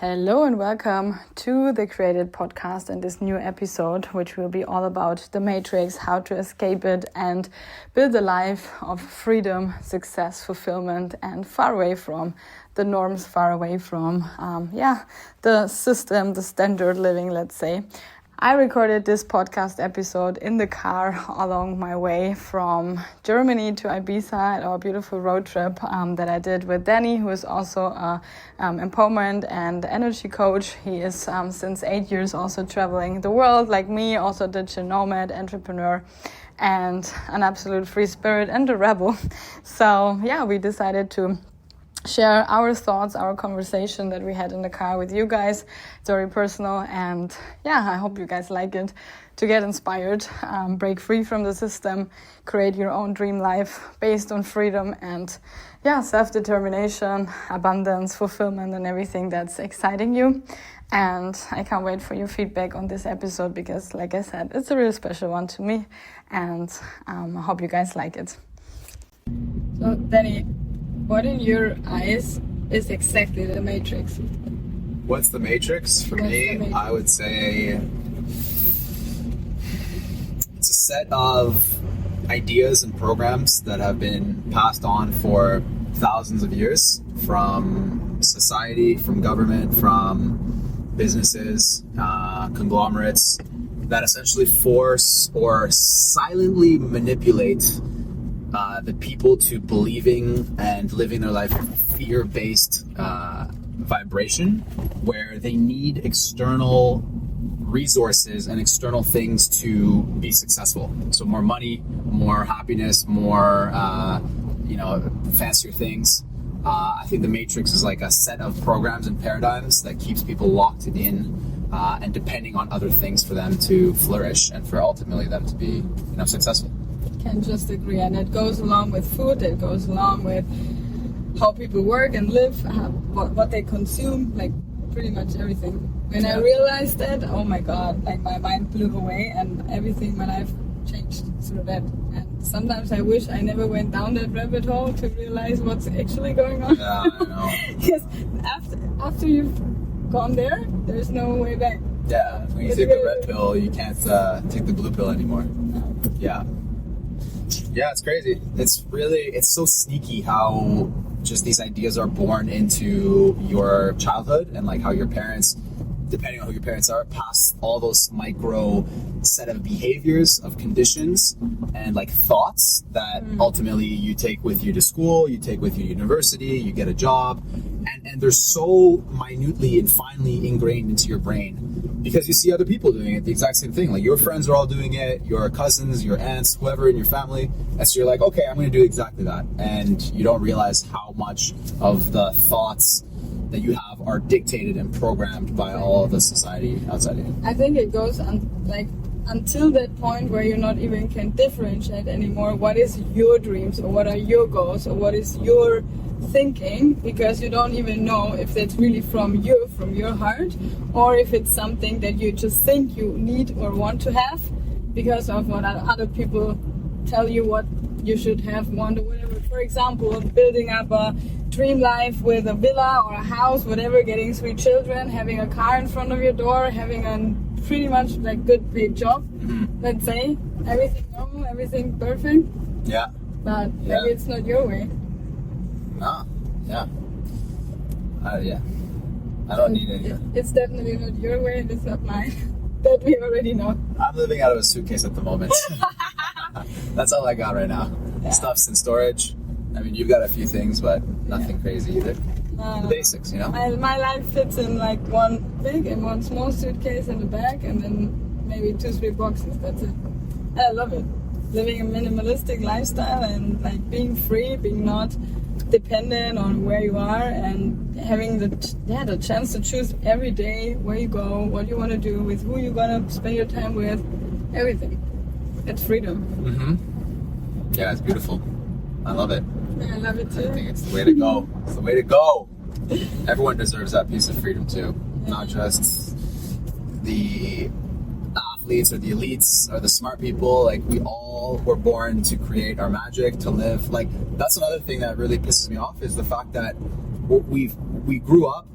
Hello and welcome to the Created Podcast and this new episode, which will be all about the Matrix, how to escape it and build a life of freedom, success, fulfillment, and far away from the norms, far away from, the system, the standard living, let's say. I recorded this podcast episode in the car along my way from Germany to Ibiza at our beautiful road trip that I did with Dani, who is also a empowerment and energy coach. He is since 8 years also traveling the world like me, also digital nomad, entrepreneur, and an absolute free spirit and a rebel. So yeah, we decided to share our thoughts, our conversation that we had in the car with you guys. It's very personal, and yeah, I hope you guys like it, to get inspired, break free from the system, create your own dream life based on freedom and self-determination, abundance, fulfillment, and everything that's exciting you. And I can't wait for your feedback on this episode because, like I said, it's a really special one to me, and I hope you guys like it. So, Dani, what in your eyes is exactly the Matrix? What's the Matrix? For me, I would say it's a set of ideas and programs that have been passed on for thousands of years from society, from government, from businesses, conglomerates, that essentially force or silently manipulate the people to believing and living their life with fear-based vibration, where they need external resources and external things to be successful. So more money, more happiness, more fancier things. I think the Matrix is like a set of programs and paradigms that keeps people locked in and depending on other things for them to flourish and for ultimately them to be successful. Can just agree, and it goes along with food, it goes along with how people work and live, what they consume, like pretty much everything. When I realized that, oh my god, like my mind blew away and everything in my life changed through that. And sometimes I wish I never went down that rabbit hole to realize what's actually going on. Yeah, I know. Because after you've gone there, there's no way back. Yeah, when you take the red pill, you can't take the blue pill anymore. No. Yeah, it's crazy. It's so sneaky how just these ideas are born into your childhood, and like how your parents, depending on who your parents are, pass all those micro set of behaviors, of conditions, and like thoughts that ultimately you take with you to school, you take with you to university, you get a job, and they're so minutely and finely ingrained into your brain because you see other people doing it, the exact same thing. Like your friends are all doing it, your cousins, your aunts, whoever in your family, and so you're like, okay, I'm going to do exactly that, and you don't realize how much of the thoughts that you have are dictated and programmed by all of the society outside of you. I think it goes until that point where you not even can differentiate anymore what is your dreams or what are your goals or what is your thinking, because you don't even know if that's really from your heart, or if it's something that you just think you need or want to have because of what other people tell you what you should have, want, or whatever. For example, building up a dream life with a villa or a house, whatever, getting 3 children, having a car in front of your door, having a pretty much like good paid job, let's say, everything normal, everything perfect. Yeah. But maybe it's not your way. No. Yeah. Yeah. I don't need it. It's definitely not your way, and it's not mine. That we already know. I'm living out of a suitcase at the moment. That's all I got right now. Yeah. Stuff's in storage. I mean, you've got a few things, but nothing crazy either. The basics, My life fits in like one big and one small suitcase in the back, and then maybe 2-3 boxes. That's it. And I love it. Living a minimalistic lifestyle and like being free, being not dependent on where you are, and having the chance to choose every day where you go, what you want to do, with who you're gonna spend your time with, everything. It's freedom. Yeah, it's beautiful. I love it. Yeah, I love it too. I think it's the way to go. It's the way to go. Everyone deserves that piece of freedom too, not just the athletes or the elites or the smart people. Like, we all were born to create our magic, to live. Like, that's another thing that really pisses me off, is the fact that we grew up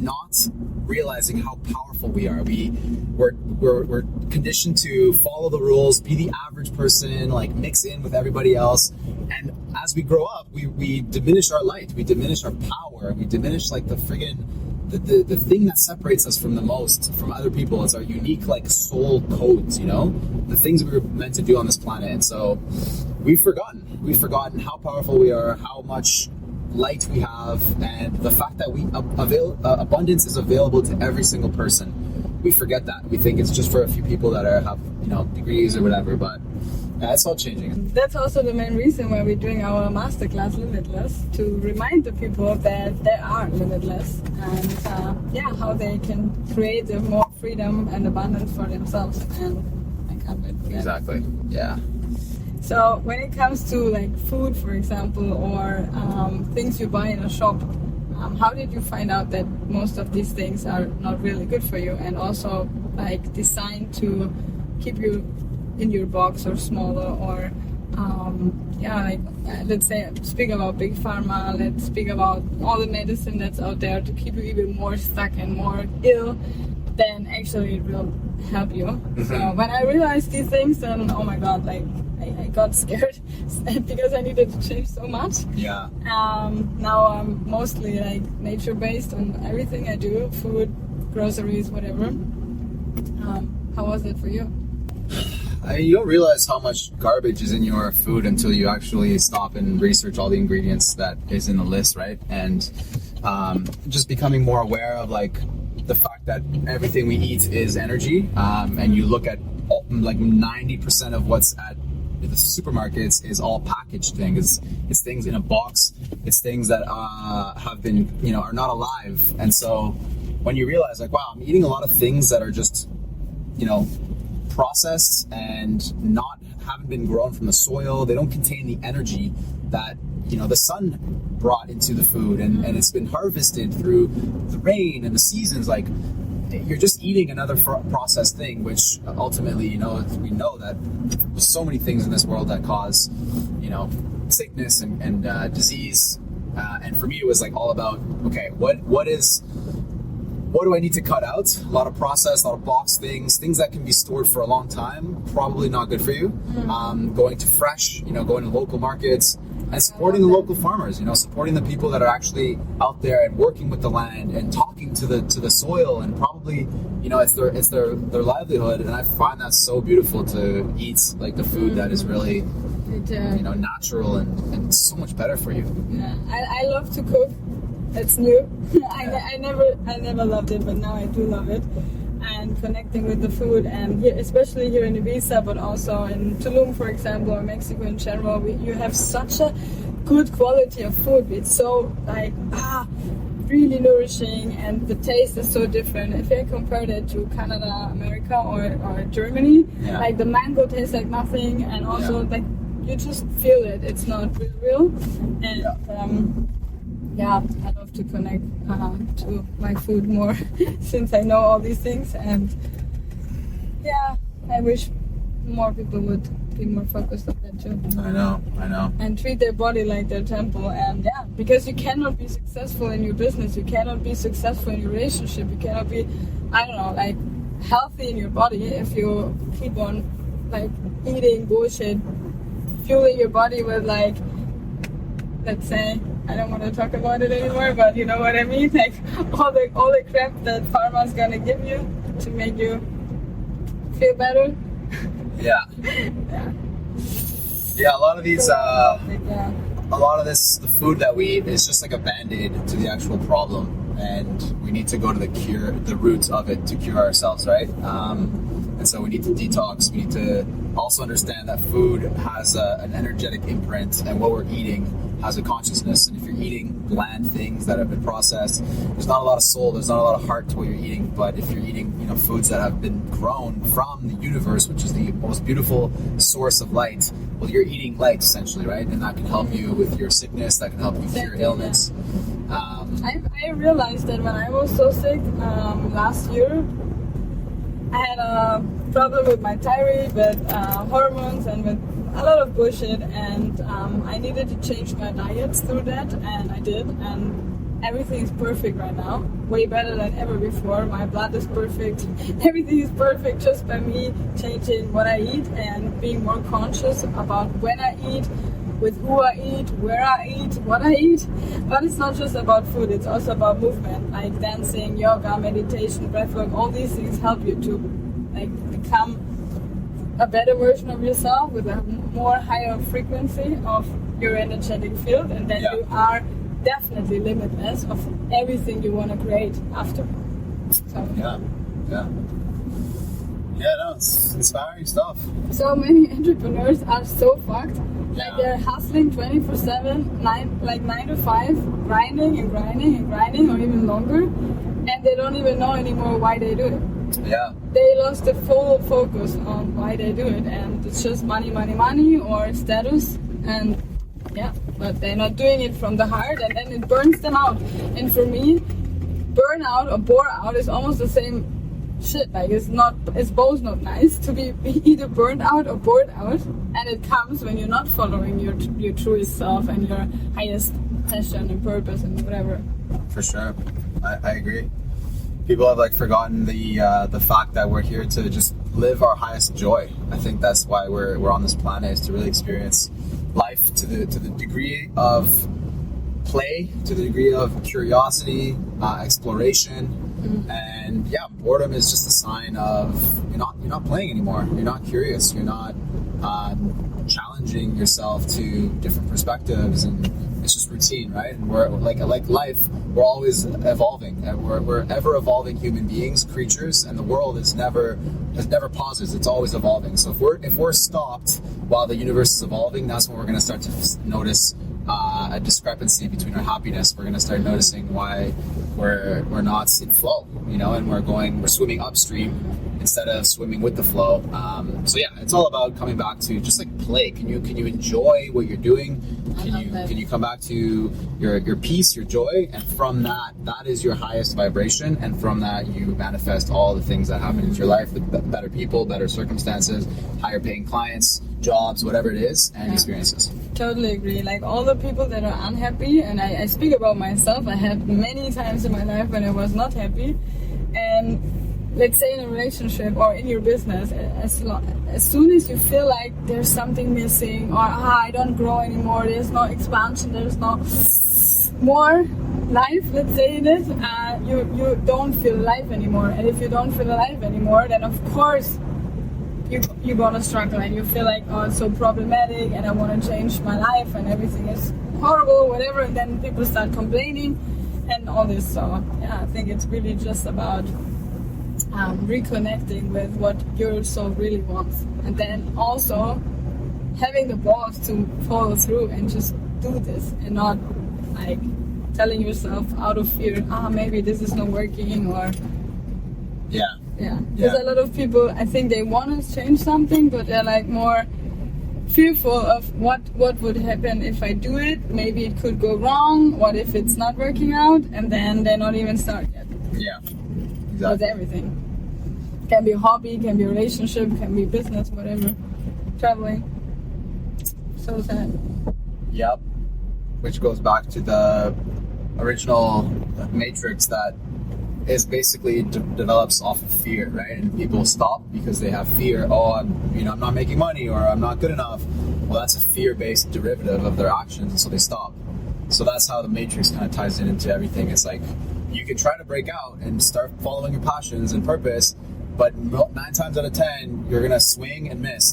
not realizing how powerful we are. We're conditioned to follow the rules, be the average person, like mix in with everybody else. And as we grow up, we diminish our light, we diminish our power, we diminish like the friggin' the thing that separates us from the most from other people is our unique like soul codes, you know, the things we were meant to do on this planet. And so we've forgotten how powerful we are, how much light we have, and the fact that abundance is available to every single person. We forget that. We think it's just for a few people that have, you know, degrees or whatever, but it's all changing. That's also the main reason why we're doing our masterclass Limitless, to remind the people that they are limitless, and how they can create more freedom and abundance for themselves. And I can't wait for that. Exactly. Yeah. So when it comes to like food, for example, or things you buy in a shop, how did you find out that most of these things are not really good for you, and also like designed to keep you in your box or smaller, or let's say speak about big pharma, let's speak about all the medicine that's out there to keep you even more stuck and more ill than actually it will help you. Mm-hmm. So when I realized these things, then oh my god, like I got scared because I needed to change so much. Yeah. Now I'm mostly like nature based on everything I do, food, groceries, whatever. How was it for you? I mean, you don't realize how much garbage is in your food until you actually stop and research all the ingredients that is in the list, right? And just becoming more aware of like the fact that everything we eat is energy, and you look at like 90% of what's at the supermarkets is all packaged things. It's things in a box. It's things that have been, you know, are not alive. And so when you realize like, wow, I'm eating a lot of things that are just, you know, processed and haven't been grown from the soil. They don't contain the energy that, you know, the sun brought into the food, and it's been harvested through the rain and the seasons. Like, you're just eating another processed thing, which ultimately, you know, we know that there's so many things in this world that cause, you know, sickness and disease. And for me, it was like all about, okay, what do I need to cut out? A lot of processed, a lot of boxed things that can be stored for a long time, probably not good for you. Going to fresh, you know, going to local markets and supporting the local farmers, you know, supporting the people that are actually out there and working with the land and talking to the soil, and probably, you know, it's their livelihood. And I find that so beautiful to eat like the food that is really, you know, natural and so much better for you. Yeah, I love to cook. It's new. I never loved it, but now I do love it. And connecting with the food, and here, especially here in Ibiza, but also in Tulum, for example, or Mexico in general, you have such a good quality of food. It's so like really nourishing, and the taste is so different. If I compare it to Canada, America, or Germany, like the mango tastes like nothing, and also like you just feel it. It's not real. And I love to connect to my food more since I know all these things, and I wish more people would be more focused on that too. I know. And treat their body like their temple, and because you cannot be successful in your business, you cannot be successful in your relationship, you cannot be, like healthy in your body if you keep on like eating bullshit, fueling your body with like, let's say, I don't want to talk about it anymore, but you know what I mean? Like all the crap that pharma's gonna give you to make you feel better. Yeah, a lot of these, a lot of this, the food that we eat is just like a band-aid to the actual problem, and we need to go to the roots of it to cure ourselves, right? And so we need to detox. We need to also understand that food has an energetic imprint, and what we're eating has a consciousness. And if you're eating bland things that have been processed, there's not a lot of soul, there's not a lot of heart to what you're eating. But if you're eating, you know, foods that have been grown from the universe, which is the most beautiful source of light, well, you're eating light essentially, right? And that can help you with your sickness, that can help you cure ailments. I realized that when I was so sick last year, I had a problem with my thyroid, with hormones, and with a lot of bullshit, and I needed to change my diets through that, and I did, and everything is perfect right now, way better than ever before. My blood is perfect, everything is perfect just by me changing what I eat and being more conscious about when I eat, with who I eat, where I eat, what I eat. But it's not just about food, it's also about movement, like dancing, yoga, meditation, breathwork. All these things help you to like become a better version of yourself with a more higher frequency of your energetic field, and then you are definitely limitless of everything you want to create after. So no, it's inspiring stuff. So many entrepreneurs are so fucked. Like they're hustling 24/7, 9 to 5, grinding and grinding and grinding, or even longer, and they don't even know anymore why they do it. Yeah. They lost the full focus on why they do it, and it's just money, or status, and but they're not doing it from the heart, and then it burns them out. And for me, burnout or bore out is almost the same shit. Like it's both not nice to be either burned out or bored out, and it comes when you're not following your truest self and your highest passion and purpose and whatever. For sure, I agree. People have like forgotten the fact that we're here to just live our highest joy. I think that's why we're on this planet, is to really experience life to the degree of play, to the degree of curiosity, exploration, and boredom is just a sign of you're not playing anymore. You're not curious. You're not challenging yourself to different perspectives, and it's just routine, right? And we're like life, we're always evolving. We're ever evolving human beings, creatures, and the world has never pauses. It's always evolving. So if we're stopped while the universe is evolving, that's when we're going to start to notice a discrepancy between our happiness. We're going to start noticing why we're not in flow, and we're swimming upstream instead of swimming with the flow. So it's all about coming back to just like play. Can you enjoy what you're doing? Can you come back to your peace, your joy, and from that is your highest vibration, and from that you manifest all the things that happen into your life, the better people, better circumstances, higher paying clients, jobs, whatever it is, and experiences. Totally agree. Like all the people that are unhappy, and I speak about myself, I had many times in my life when I was not happy, and let's say in a relationship or in your business, as soon as you feel like there's something missing, or I don't grow anymore, there's no expansion, there's no more life, let's say in it, you don't feel alive anymore. And if you don't feel alive anymore, then of course you're gonna struggle, and you feel like, oh, it's so problematic, and I want to change my life, and everything is horrible, whatever, and then people start complaining and all this. So I think it's really just about reconnecting with what your soul really wants, and then also having the balls to follow through and just do this, and not like telling yourself out of fear, maybe this is not working, or because a lot of people, I think they want to change something, but they're like more fearful of what would happen if I do it. Maybe it could go wrong. What if it's not working out? And then they're not even started yet. Yeah, exactly. With everything. Can be a hobby, can be a relationship, can be business, whatever. Traveling. So sad. Yep. Which goes back to the original matrix that is basically develops off of fear, right? And people stop because they have fear. Oh, I'm not making money, or I'm not good enough. Well, that's a fear-based derivative of their actions, and so they stop. So that's how the matrix kind of ties in into everything. It's like you can try to break out and start following your passions and purpose, but 9 times out of 10, you're gonna swing and miss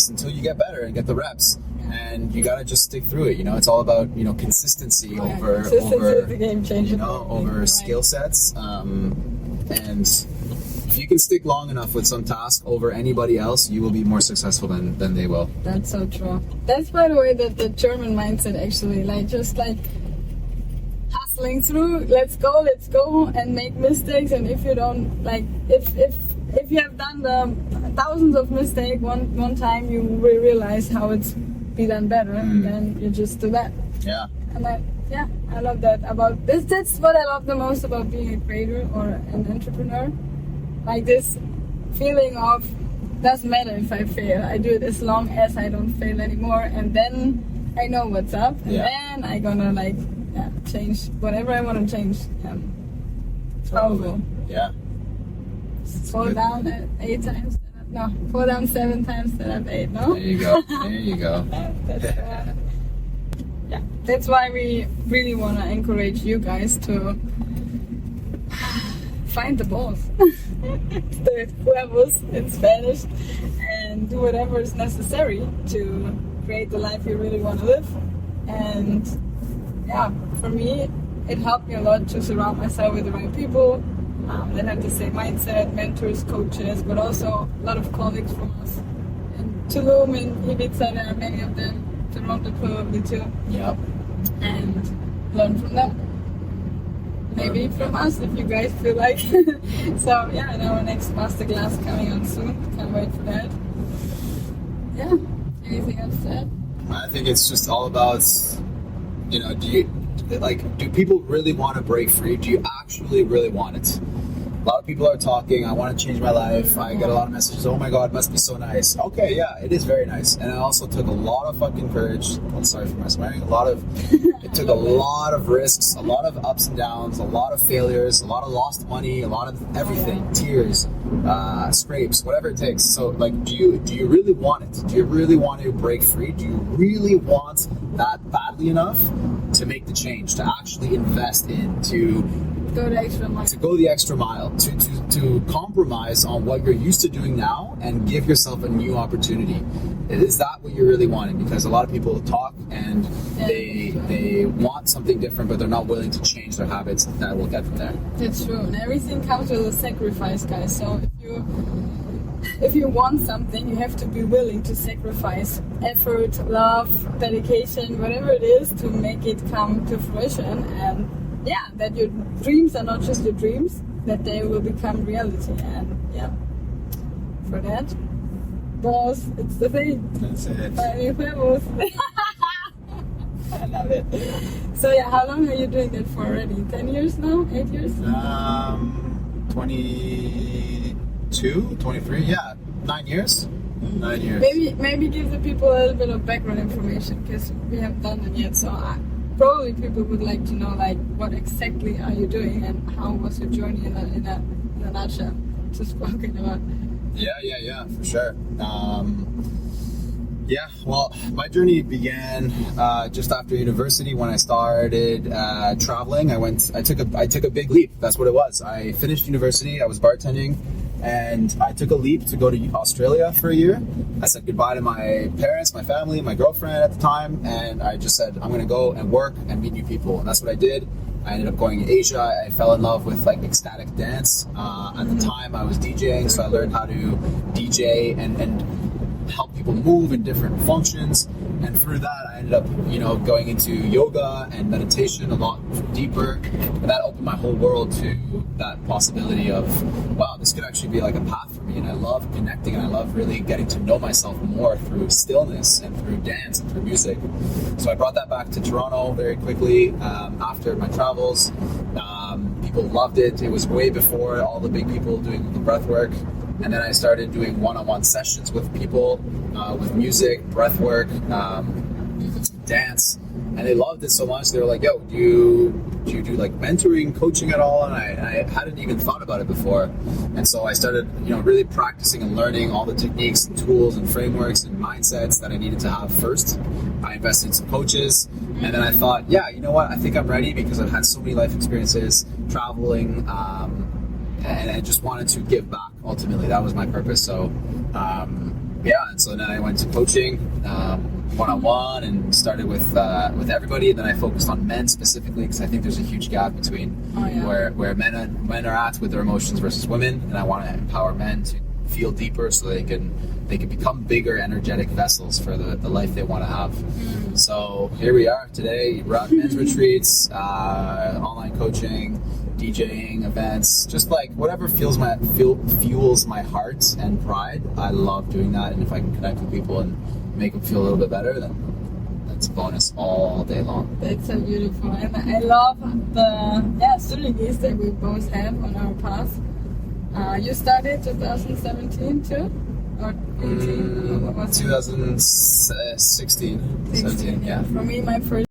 until you get better and get the reps. And you gotta just stick through it. It's all about consistency over the game changer. Over skill sets. And if you can stick long enough with some task over anybody else, you will be more successful than they will. That's so true. That's, by the way, the German mindset, actually, just hustling through. Let's go and make mistakes. And if you don't if you have done the thousands of mistakes one time, you will realize how it's be done better, and then you just do that. Yeah. And I love that about this. That's what I love the most about being a creator or an entrepreneur. Like this feeling of, doesn't matter if I fail, I do it as long as I don't fail anymore, and then I know what's up, and then I gonna change whatever I want to change. Powerful. Yeah. Fall down 8 times. No, fall down 7 times that I've 8. No. There you go. There you go. That's why we really want to encourage you guys to find the balls, the huevos in Spanish, and do whatever is necessary to create the life you really want to live. And for me, it helped me a lot to surround myself with the right people that have the same mindset, mentors, coaches, but also a lot of colleagues from us in Tulum and Ibiza. There are many of them. Toronto probably too. Yep. And learn from them. Maybe from us if you guys feel like. So and our next masterclass coming on soon. Can't wait for that. Yeah. Anything else to add? I think it's just all about, do people really want to break free? Do you actually really want it? A lot of people are talking, I want to change my life. I get a lot of messages, oh my god, it must be so nice. Okay, yeah, it is very nice. And it also took a lot of fucking courage. I'm sorry for my swearing. It took a lot of risks, a lot of ups and downs, a lot of failures, a lot of lost money, a lot of everything, tears, scrapes, whatever it takes. So, do you really want it? Do you really want to break free? Do you really want that badly enough to make the change, to actually invest into go the extra mile. To go the extra mile, to compromise on what you're used to doing now and give yourself a new opportunity. Is that what you're really wanting? Because a lot of people talk and they want something different, but they're not willing to change their habits that will get them there. That's true. And everything comes with a sacrifice, guys. So if you want something, you have to be willing to sacrifice effort, love, dedication, whatever it is to make it come to fruition. And that your dreams are not just your dreams, that they will become reality. And for that, boss, it's the thing. That's it. I love it. So how long are you doing that for already? 10 years now? 8 years? 22, 23, 9 years. 9 years. Maybe give the people a little bit of background information, because we haven't done it yet. So probably people would like to know, what exactly are you doing and how was your journey in a nutshell, just spoken about. Yeah, for sure. Well, my journey began just after university when I started traveling. I took a big leap. That's what it was. I finished university. I was bartending, and I took a leap to go to Australia for a year. I said goodbye to my parents, my family, my girlfriend at the time, and I just said I'm going to go and work and meet new people. And that's what I did. I ended up going to Asia. I fell in love with ecstatic dance. At the time, I was DJing, so I learned how to DJ and help people move in different functions. And through that, I ended up, going into yoga and meditation a lot deeper. And that opened my whole world to that possibility of, wow, this could actually be a path for me. And I love connecting, and I love really getting to know myself more through stillness and through dance and through music. So I brought that back to Toronto very quickly after my travels. People loved it. It was way before all the big people doing the breath work. And then I started doing one-on-one sessions with people, with music, breath work, dance, and they loved it so much. They were like, "Yo, do you do mentoring, coaching at all?" And I hadn't even thought about it before. And so I started, really practicing and learning all the techniques and tools and frameworks and mindsets that I needed to have first. I invested in some coaches, and then I thought, you know what? I think I'm ready because I've had so many life experiences, traveling. And I just wanted to give back. Ultimately, that was my purpose. So, and so then I went to coaching, one-on-one, and started with everybody. And then I focused on men specifically because I think there's a huge gap between where men are at with their emotions versus women, and I want to empower men to feel deeper so they can become bigger, energetic vessels for the life they want to have. So here we are today. We're at men's retreats, online coaching, DJing events, just whatever fuels my heart and pride. I love doing that, and if I can connect with people and make them feel a little bit better, then that's a bonus all day long. That's so beautiful, and I love the synergies that we both have on our path. You started 2017 too, or 18? What was it? 2016. 17, yeah. For me, my first